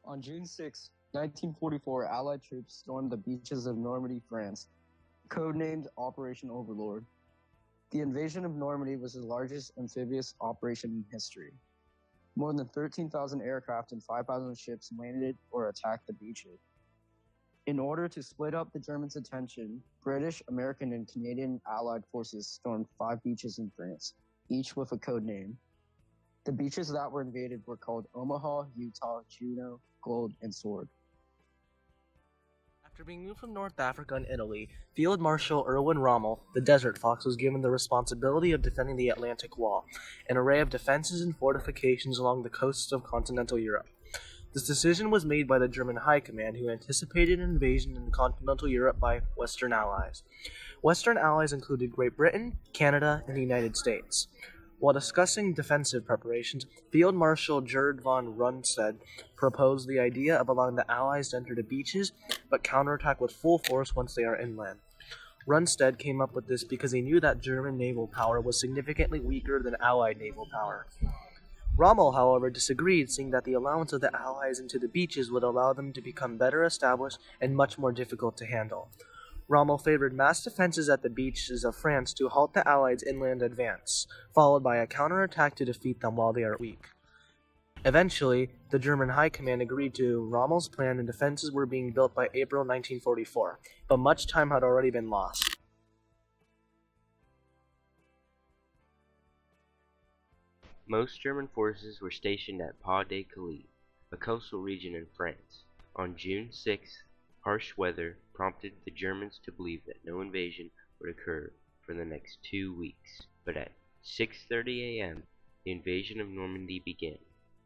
On June 6, 1944, Allied troops stormed the beaches of Normandy, France, codenamed Operation Overlord. The invasion of Normandy was the largest amphibious operation in history. More than 13,000 aircraft and 5,000 ships landed or attacked the beaches. In order to split up the Germans' attention, British, American, and Canadian Allied forces stormed 5 beaches in France, each with a code name. The beaches that were invaded were called Omaha, Utah, Juno, Gold, and Sword. After being moved from North Africa and Italy, Field Marshal Erwin Rommel, the Desert Fox, was given the responsibility of defending the Atlantic Wall, an array of defenses and fortifications along the coasts of continental Europe. This decision was made by the German High Command, who anticipated an invasion in continental Europe by Western Allies. Western Allies included Great Britain, Canada, and the United States. While discussing defensive preparations, Field Marshal Gerd von Rundstedt proposed the idea of allowing the Allies to enter the beaches, but counterattack with full force once they are inland. Rundstedt came up with this because he knew that German naval power was significantly weaker than Allied naval power. Rommel, however, disagreed, seeing that the allowance of the Allies into the beaches would allow them to become better established and much more difficult to handle. Rommel favored mass defenses at the beaches of France to halt the Allies' inland advance, followed by a counterattack to defeat them while they are weak. Eventually, the German High Command agreed to Rommel's plan and defenses were being built by April 1944, but much time had already been lost. Most German forces were stationed at Pas-de-Calais, a coastal region in France. On June 6th, harsh weather prompted the Germans to believe that no invasion would occur for the next 2 weeks. But at 6:30 a.m., the invasion of Normandy began.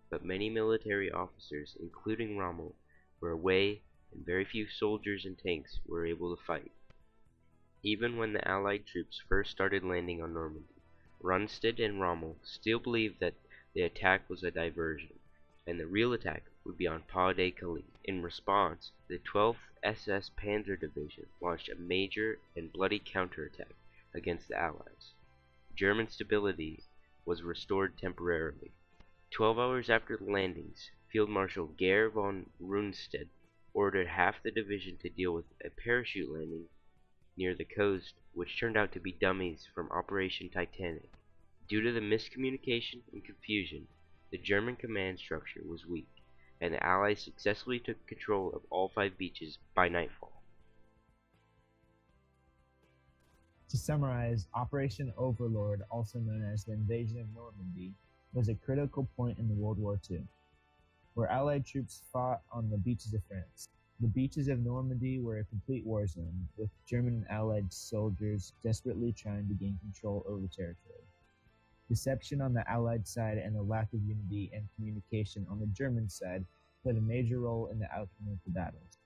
But many military officers, including Rommel, were away, and very few soldiers and tanks were able to fight. Even when the Allied troops first started landing on Normandy, Rundstedt and Rommel still believed that the attack was a diversion, and the real attack would be on Pas-de-Calais. In response, the 12th SS Panzer Division launched a major and bloody counterattack against the Allies. German stability was restored temporarily. 12 hours after the landings, Field Marshal Gerd von Rundstedt ordered half the division to deal with a parachute landing near the coast, which turned out to be dummies from Operation Titanic. Due to the miscommunication and confusion, the German command structure was weak, and the Allies successfully took control of all 5 beaches by nightfall. To summarize, Operation Overlord, also known as the Invasion of Normandy, was a critical point in the World War II, where Allied troops fought on the beaches of France. The beaches of Normandy were a complete war zone, with German and Allied soldiers desperately trying to gain control over the territory. Deception on the Allied side and a lack of unity and communication on the German side played a major role in the outcome of the battles.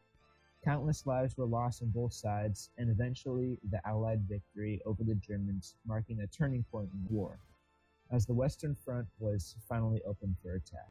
Countless lives were lost on both sides, and eventually the Allied victory over the Germans, marking a turning point in the war, as the Western Front was finally open for attack.